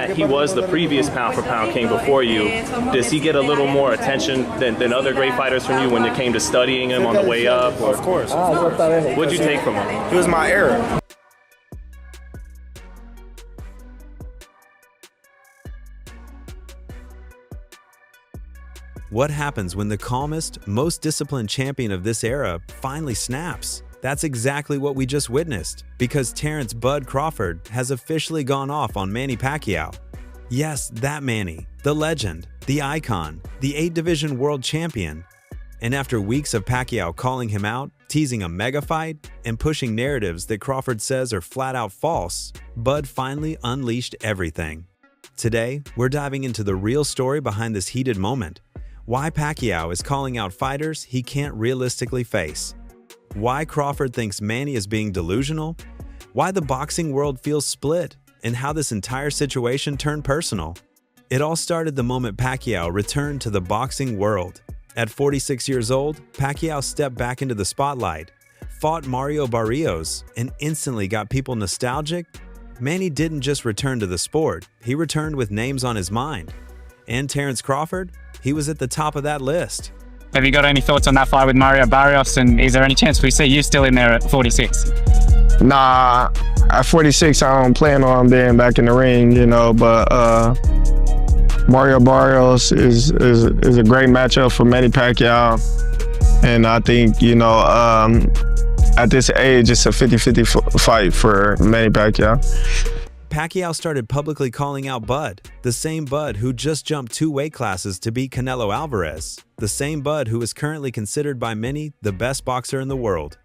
that he was the previous pound-for-pound king before you, does he get a little more attention than other great fighters from you when it came to studying him on the way up? Or? Of course. What'd you take from him? He was my era. What happens when the calmest, most disciplined champion of this era finally snaps? That's exactly what we just witnessed, because Terence "Bud" Crawford has officially gone off on Manny Pacquiao. Yes, that Manny, the legend, the icon, the 8-division world champion. And after weeks of Pacquiao calling him out, teasing a mega fight, and pushing narratives that Crawford says are flat out false, Bud finally unleashed everything. Today, we're diving into the real story behind this heated moment. Why Pacquiao is calling out fighters he can't realistically face. Why Crawford thinks Manny is being delusional. Why the boxing world feels split, and how this entire situation turned personal. It all started the moment Pacquiao returned to the boxing world. At 46 years old, Pacquiao stepped back into the spotlight, fought Mario Barrios, and instantly got people nostalgic. Manny didn't just return to the sport, he returned with names on his mind. And Terence Crawford? He was at the top of that list. Have you got any thoughts on that fight with Mario Barrios, and is there any chance we see you still in there at 46? Nah, at 46, I don't plan on being back in the ring, you know, but Mario Barrios is a great matchup for Manny Pacquiao. And I think, you know, at this age, it's a 50-50 fight for Manny Pacquiao. Pacquiao started publicly calling out Bud, the same Bud who just jumped 2 weight classes to beat Canelo Alvarez, the same Bud who is currently considered by many the best boxer in the world.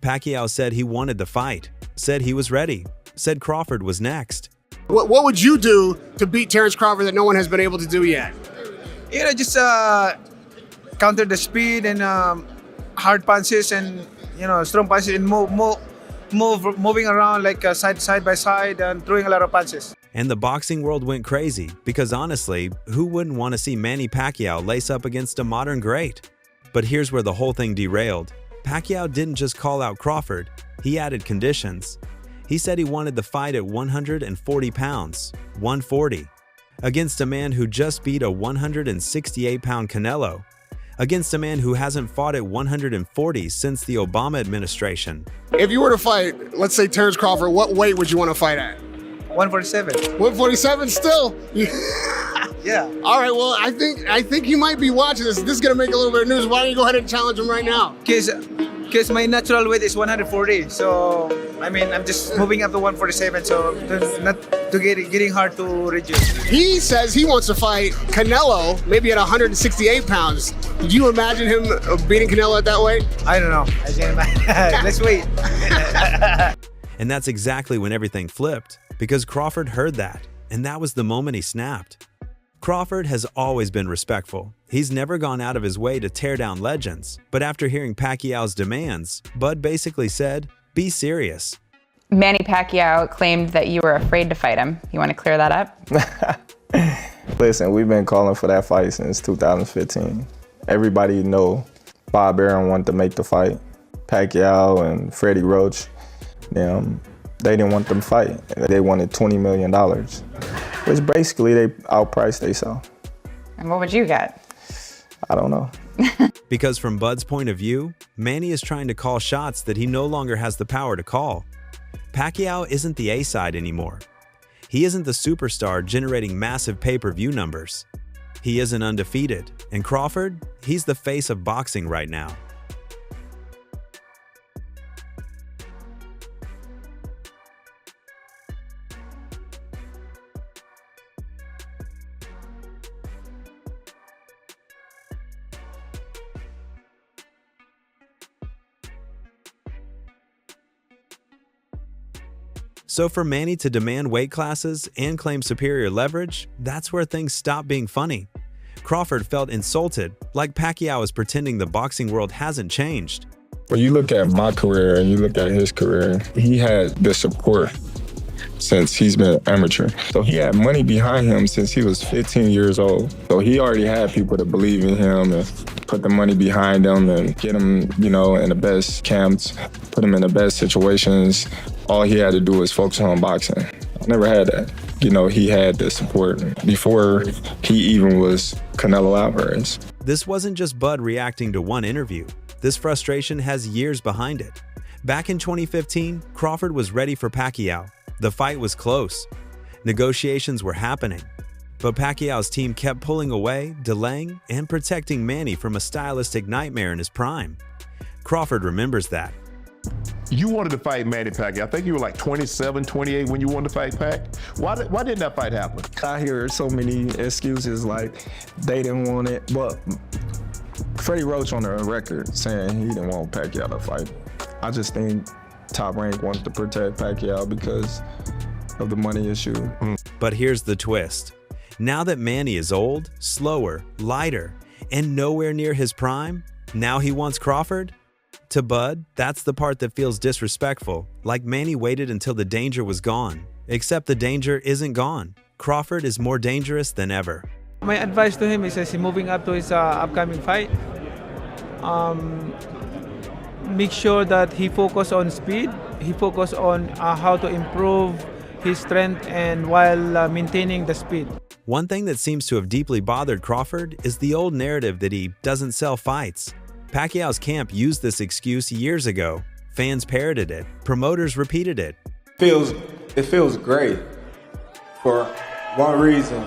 Pacquiao said he wanted the fight, said he was ready, said Crawford was next. What would you do to beat Terence Crawford that no one has been able to do yet? You know, just counter the speed and hard punches and, you know, strong punches and moving around like side by side and throwing a lot of punches. And the boxing world went crazy because honestly, who wouldn't want to see Manny Pacquiao lace up against a modern great? But here's where the whole thing derailed. Pacquiao didn't just call out Crawford, he added conditions. He said he wanted the fight at 140 pounds, 140, against a man who just beat a 168-pound Canelo, against a man who hasn't fought at 140 since the Obama administration. If you were to fight, let's say Terence Crawford, what weight would you want to fight at? 147. 147 still? Yeah. All right, well, I think you might be watching this. This is gonna make a little bit of news. Why don't you go ahead and challenge him right now? Because my natural weight is 140, so I mean I'm just moving up to 147, so not to getting hard to reduce. He says he wants to fight Canelo, maybe at 168 pounds. Do you imagine him beating Canelo at that weight? I don't know. I can't imagine. Let's wait. And that's exactly when everything flipped, because Crawford heard that, and that was the moment he snapped. Crawford has always been respectful. He's never gone out of his way to tear down legends. But after hearing Pacquiao's demands, Bud basically said, "Be serious." Manny Pacquiao claimed that you were afraid to fight him. You want to clear that up? Listen, we've been calling for that fight since 2015. Everybody know Bob Arum wanted to make the fight. Pacquiao and Freddie Roach, they didn't want them to fight. They wanted $20 million. Which basically they outpriced themselves. And what would you get? I don't know. Because from Bud's point of view, Manny is trying to call shots that he no longer has the power to call. Pacquiao isn't the A-side anymore. He isn't the superstar generating massive pay-per-view numbers. He isn't undefeated. And Crawford, he's the face of boxing right now. So for Manny to demand weight classes and claim superior leverage, that's where things stop being funny. Crawford felt insulted, like Pacquiao is pretending the boxing world hasn't changed. When you look at my career and you look at his career, he had the support since he's been an amateur. So he had money behind him since he was 15 years old. So he already had people that believe in him and put the money behind him and get him, in the best camps, put him in the best situations. All he had to do was focus on boxing. I never had that. he had the support before he even was Canelo Alvarez. This wasn't just Bud reacting to one interview. This frustration has years behind it. Back in 2015, Crawford was ready for Pacquiao. The fight was close. Negotiations were happening. But Pacquiao's team kept pulling away, delaying, and protecting Manny from a stylistic nightmare in his prime. Crawford remembers that. You wanted to fight Manny Pacquiao. I think you were like 27, 28 when you wanted to fight Pac. Why didn't that fight happen? I hear so many excuses like they didn't want it, but Freddie Roach on the record saying he didn't want Pacquiao to fight. I just think Top Rank wanted to protect Pacquiao because of the money issue. But here's the twist. Now that Manny is old, slower, lighter, and nowhere near his prime, now he wants Crawford? To Bud, that's the part that feels disrespectful, like Manny waited until the danger was gone. Except the danger isn't gone. Crawford is more dangerous than ever. My advice to him is as he's moving up to his upcoming fight, make sure that he focus on speed, he focus on how to improve his strength and while maintaining the speed. One thing that seems to have deeply bothered Crawford is the old narrative that he doesn't sell fights. Pacquiao's camp used this excuse years ago. Fans parroted it. Promoters repeated it. It feels great for one reason.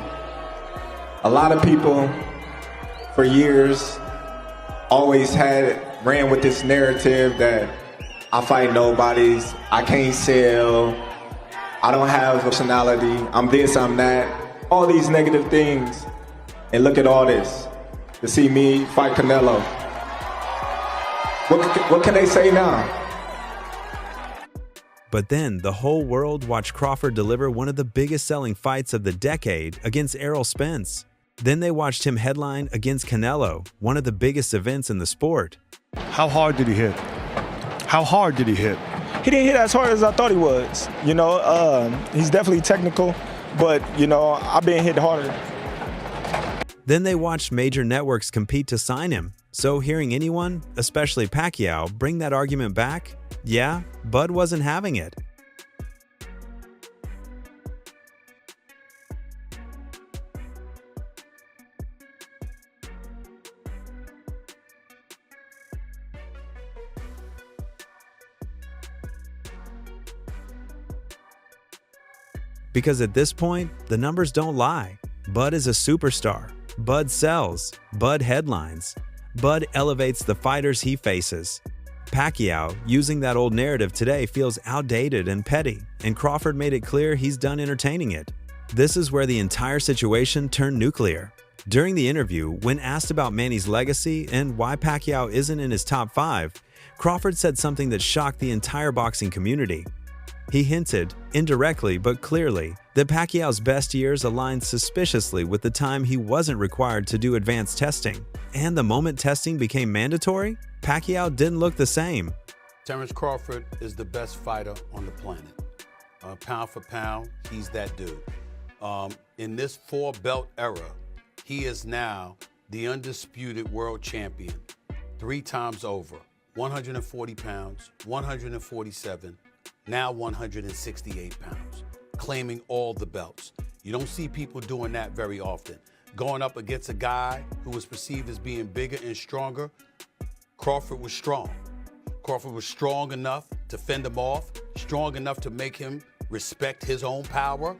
A lot of people for years always ran with this narrative that I fight nobodies, I can't sell, I don't have personality, I'm this, I'm that, all these negative things. And look at all this, to see me fight Canelo. What can they say now? But then the whole world watched Crawford deliver one of the biggest selling fights of the decade against Errol Spence. Then they watched him headline against Canelo, one of the biggest events in the sport. How hard did he hit? How hard did he hit? He didn't hit as hard as I thought he was. He's definitely technical, but, I've been hit harder. Then they watched major networks compete to sign him. So hearing anyone, especially Pacquiao, bring that argument back, yeah, Bud wasn't having it. Because at this point, the numbers don't lie. Bud is a superstar. Bud sells. Bud headlines. Bud elevates the fighters he faces. Pacquiao, using that old narrative today, feels outdated and petty, and Crawford made it clear he's done entertaining it. This is where the entire situation turned nuclear. During the interview, when asked about Manny's legacy and why Pacquiao isn't in his top 5, Crawford said something that shocked the entire boxing community. He hinted, indirectly but clearly, that Pacquiao's best years aligned suspiciously with the time he wasn't required to do advanced testing. And the moment testing became mandatory, Pacquiao didn't look the same. Terence Crawford is the best fighter on the planet. Pound for pound, he's that dude. In this 4-belt era, he is now the undisputed world champion 3 times over. 140 pounds, 147, now 168 pounds, claiming all the belts. You don't see people doing that very often. Going up against a guy who was perceived as being bigger and stronger, Crawford was strong. Crawford was strong enough to fend him off, strong enough to make him respect his own power.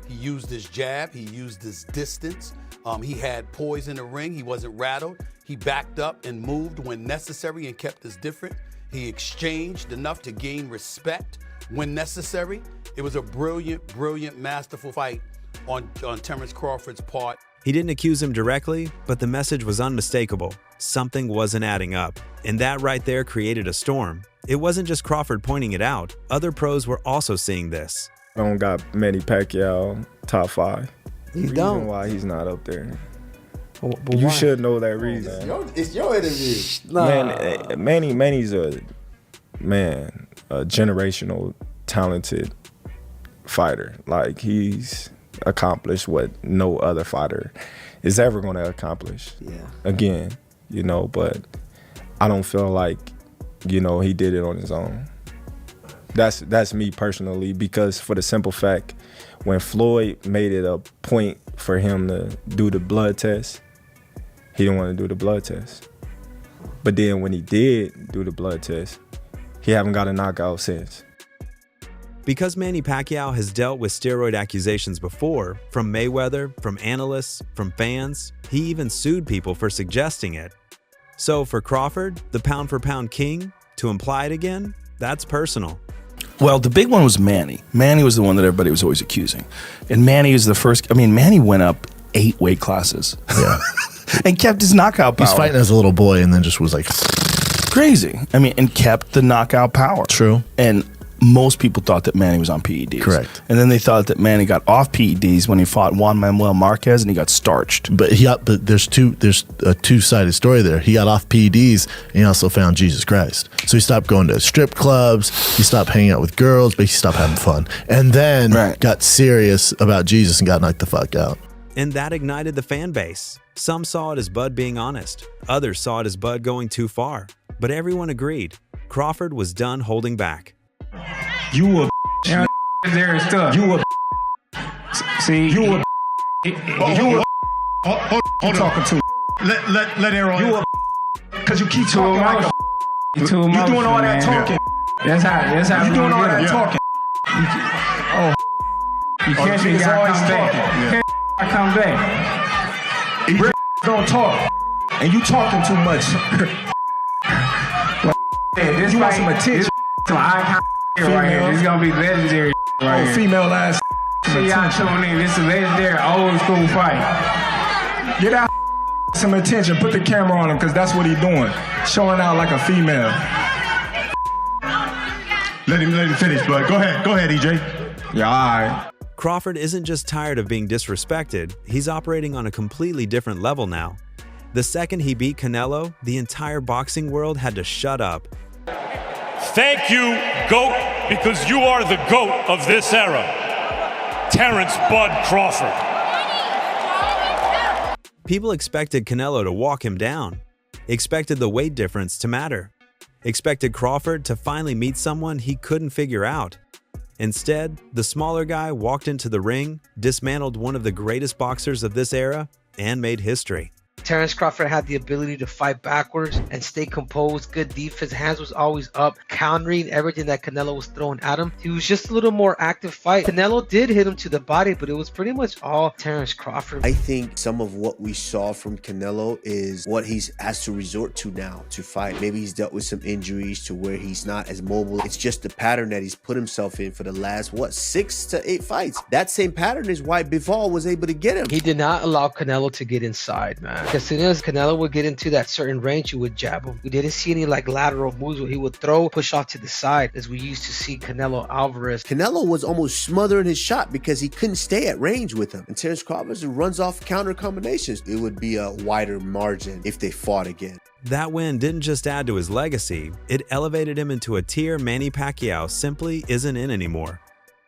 He used his jab, he used his distance. He had poise in the ring, he wasn't rattled. He backed up and moved when necessary and kept us different. He exchanged enough to gain respect when necessary. It was a brilliant, brilliant, masterful fight on Terence Crawford's part. He didn't accuse him directly, but the message was unmistakable. Something wasn't adding up, and that right there created a storm. It wasn't just Crawford pointing it out. Other pros were also seeing this. I don't got Manny Pacquiao top 5. You reason don't? Why he's not up there. But You why? should know that reason. It's your interview. Man, Manny's a generational talented fighter. Like, he's accomplished what no other fighter is ever going to accomplish. Yeah. Again, but I don't feel like, he did it on his own. That's me personally, because for the simple fact, When Floyd made it a point for him to do the blood test, he didn't want to do the blood test. But then when he did do the blood test, he haven't got a knockout since. Because Manny Pacquiao has dealt with steroid accusations before, from Mayweather, from analysts, from fans, he even sued people for suggesting it. So for Crawford, the pound-for-pound king, to imply it again, that's personal. Well, the big one was Manny. Manny was the one that everybody was always accusing. And Manny is the first, I mean, Manny went up 8 weight classes. Yeah. And kept his knockout power. He's fighting as a little boy and then just was like... Crazy. I mean, and kept the knockout power. True. And most people thought that Manny was on PEDs. Correct. And then they thought that Manny got off PEDs when he fought Juan Manuel Marquez and he got starched. But there's a two-sided story there. He got off PEDs and he also found Jesus Christ. So he stopped going to strip clubs, he stopped hanging out with girls, but he stopped having fun. And then got serious about Jesus and got knocked the fuck out. And that ignited the fan base. Some saw it as Bud being honest. Others saw it as Bud going too far. But everyone agreed. Crawford was done holding back. You a Yeah, there is stuff. you a See, you a you a hold talking to let Aaron You a because you keep too talking like you too you doing all man. that talking. That's how You we doing all gonna that get 'em. talking. You catch me, niggas gotta always come back. talking. I come back. Real don't talk, and you talking too much. This You want fight- some attention? This some icon right here. This is gonna be legendary right Oh, here. female ass. See y'all tuning in. This is a legendary old school fight. Get that some attention. Put the camera on him because that's what he doing. Showing out like a female. Let him finish, bud. Go ahead, EJ. Yeah, all right. Crawford isn't just tired of being disrespected, he's operating on a completely different level now. The second he beat Canelo, the entire boxing world had to shut up. Thank you, GOAT, because you are the GOAT of this era. Terence Bud Crawford. People expected Canelo to walk him down, expected the weight difference to matter, expected Crawford to finally meet someone he couldn't figure out. Instead, the smaller guy walked into the ring, dismantled one of the greatest boxers of this era, and made history. Terence Crawford had the ability to fight backwards and stay composed, good defense, hands was always up, countering everything that Canelo was throwing at him. He was just a little more active fight. Canelo did hit him to the body, but it was pretty much all Terence Crawford. I think some of what we saw from Canelo is what he's has to resort to now to fight. Maybe he's dealt with some injuries to where he's not as mobile. It's just the pattern that he's put himself in for the last, 6 to 8 fights. That same pattern is why Bivol was able to get him. He did not allow Canelo to get inside, man. As soon as Canelo would get into that certain range, you would jab him. We didn't see any like lateral moves where he would throw, push off to the side, as we used to see Canelo Alvarez. Canelo was almost smothering his shot because he couldn't stay at range with him. And Terence Crawford runs off counter combinations. It would be a wider margin if they fought again. That win didn't just add to his legacy, it elevated him into a tier Manny Pacquiao simply isn't in anymore.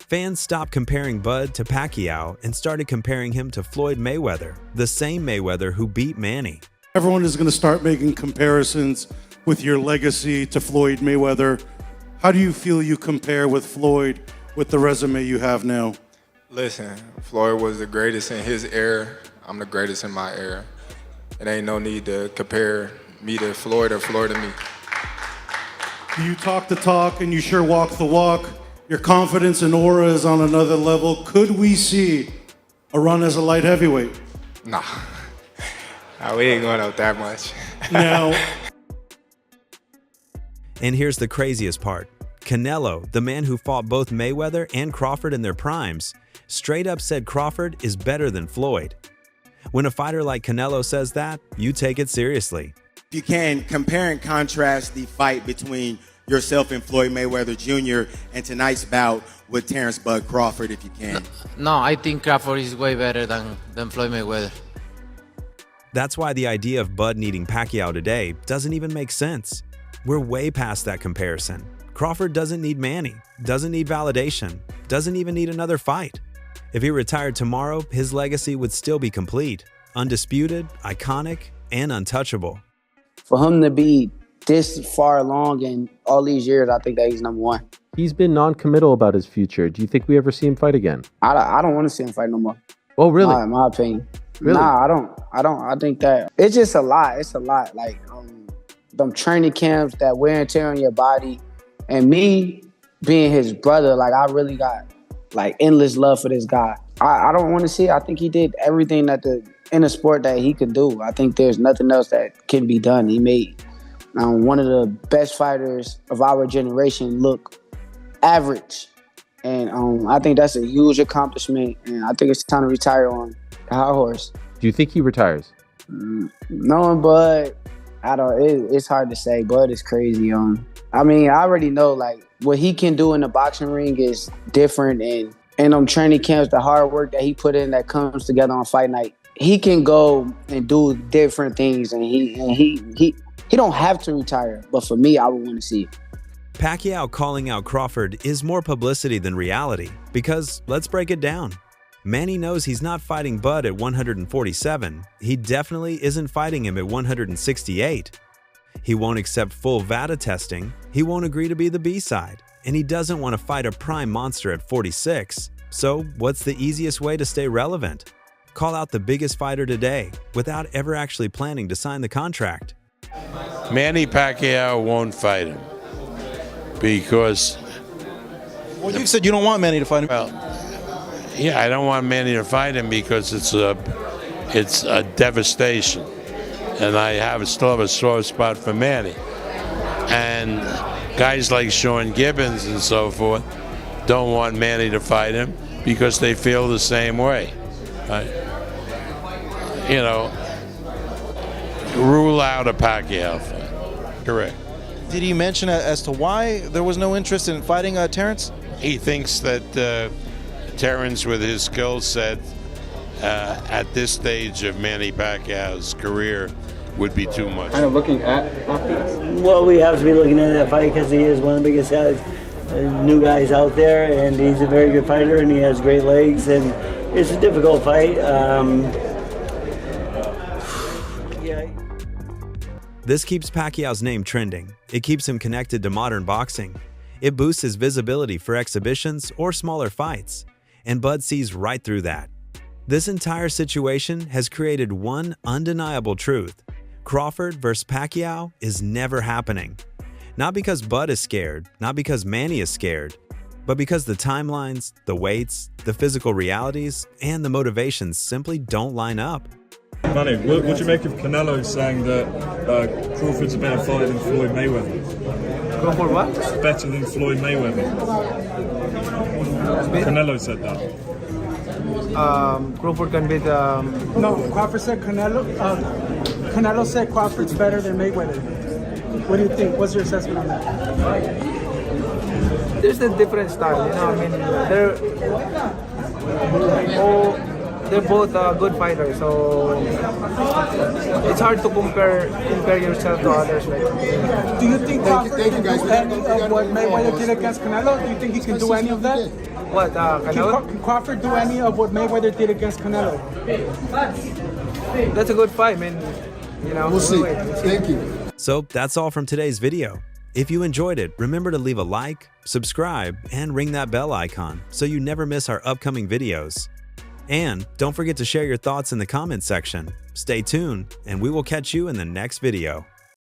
Fans stopped comparing Bud to Pacquiao and started comparing him to Floyd Mayweather, the same Mayweather who beat Manny. Everyone is going to start making comparisons with your legacy to Floyd Mayweather. How do you feel you compare with Floyd with the resume you have now? Listen, Floyd was the greatest in his era. I'm the greatest in my era. It ain't no need to compare me to Floyd or Floyd to me. You talk the talk and you sure walk the walk. Your confidence and aura is on another level. Could we see a run as a light heavyweight? Nah, we ain't going up that much. Now. And here's the craziest part. Canelo, the man who fought both Mayweather and Crawford in their primes, straight up said Crawford is better than Floyd. When a fighter like Canelo says that, you take it seriously. If you can, compare and contrast the fight between yourself and Floyd Mayweather Jr. and tonight's bout with Terence Bud Crawford, if you can. No, I think Crawford is way better than Floyd Mayweather. That's why the idea of Bud needing Pacquiao today doesn't even make sense. We're way past that comparison. Crawford doesn't need Manny, doesn't need validation, doesn't even need another fight. If he retired tomorrow, his legacy would still be complete, undisputed, iconic, and untouchable. For him to be this far along in all these years, I think that he's number one. He's been non-committal about his future. Do you think we ever see him fight again? I don't want to see him fight no more. Oh, really? In my opinion. Really? Nah, I don't. I think that it's just a lot. It's a lot. Like them training camps, that wear and tear on your body, and me being his brother, like I really got like endless love for this guy. I don't want to see it. I think he did everything in a sport that he could do. I think there's nothing else that can be done. He made one of the best fighters of our generation look average. And I think that's a huge accomplishment. And I think it's time to retire on the high horse. Do you think he retires? Knowing Bud, it's hard to say. Bud is crazy. I mean, I already know like what he can do in the boxing ring is different. And training camps, the hard work that he put in that comes together on fight night, he can go and do different things. And he don't have to retire. But for me, I would want to see it. Pacquiao calling out Crawford is more publicity than reality because, let's break it down. Manny knows he's not fighting Bud at 147. He definitely isn't fighting him at 168. He won't accept full VADA testing, he won't agree to be the B-side, and he doesn't want to fight a prime monster at 46. So what's the easiest way to stay relevant? Call out the biggest fighter today without ever actually planning to sign the contract. Manny Pacquiao won't fight him because... Well, you said you don't want Manny to fight him. Well, yeah, I don't want Manny to fight him because it's a devastation, and I still have a sore spot for Manny. And guys like Sean Gibbons and so forth don't want Manny to fight him because they feel the same way. Rule out a Pacquiao fight. Correct. Did he mention as to why there was no interest in fighting Terence? He thinks that Terence, with his skill set at this stage of Manny Pacquiao's career, would be too much. Kind of looking at well, we have to be looking at that fight because he is one of the biggest guys, new guys out there, and he's a very good fighter, and he has great legs, and it's a difficult fight. This keeps Pacquiao's name trending. It keeps him connected to modern boxing. It boosts his visibility for exhibitions or smaller fights. And Bud sees right through that. This entire situation has created one undeniable truth. Crawford versus Pacquiao is never happening. Not because Bud is scared, not because Manny is scared, but because the timelines, the weights, the physical realities, and the motivations simply don't line up. Manny, what do you make of Canelo saying that Crawford's a better fighter than Floyd Mayweather? Crawford what? Better than Floyd Mayweather. Canelo said that. Crawford can beat... No, Crawford said Canelo. Canelo said Crawford's better than Mayweather. What do you think? What's your assessment on that? There's a different style, I mean, they're both good fighters, so it's hard to compare yourself to others. Do you think Crawford can do any of what Mayweather did against Canelo? Do you think he can do any of that? What, Canelo? Can Crawford do any of what Mayweather did against Canelo? That's a good fight, man. We'll see. Thank you. So that's all from today's video. If you enjoyed it, remember to leave a like, subscribe, and ring that bell icon so you never miss our upcoming videos. And don't forget to share your thoughts in the comments section. Stay tuned, and we will catch you in the next video.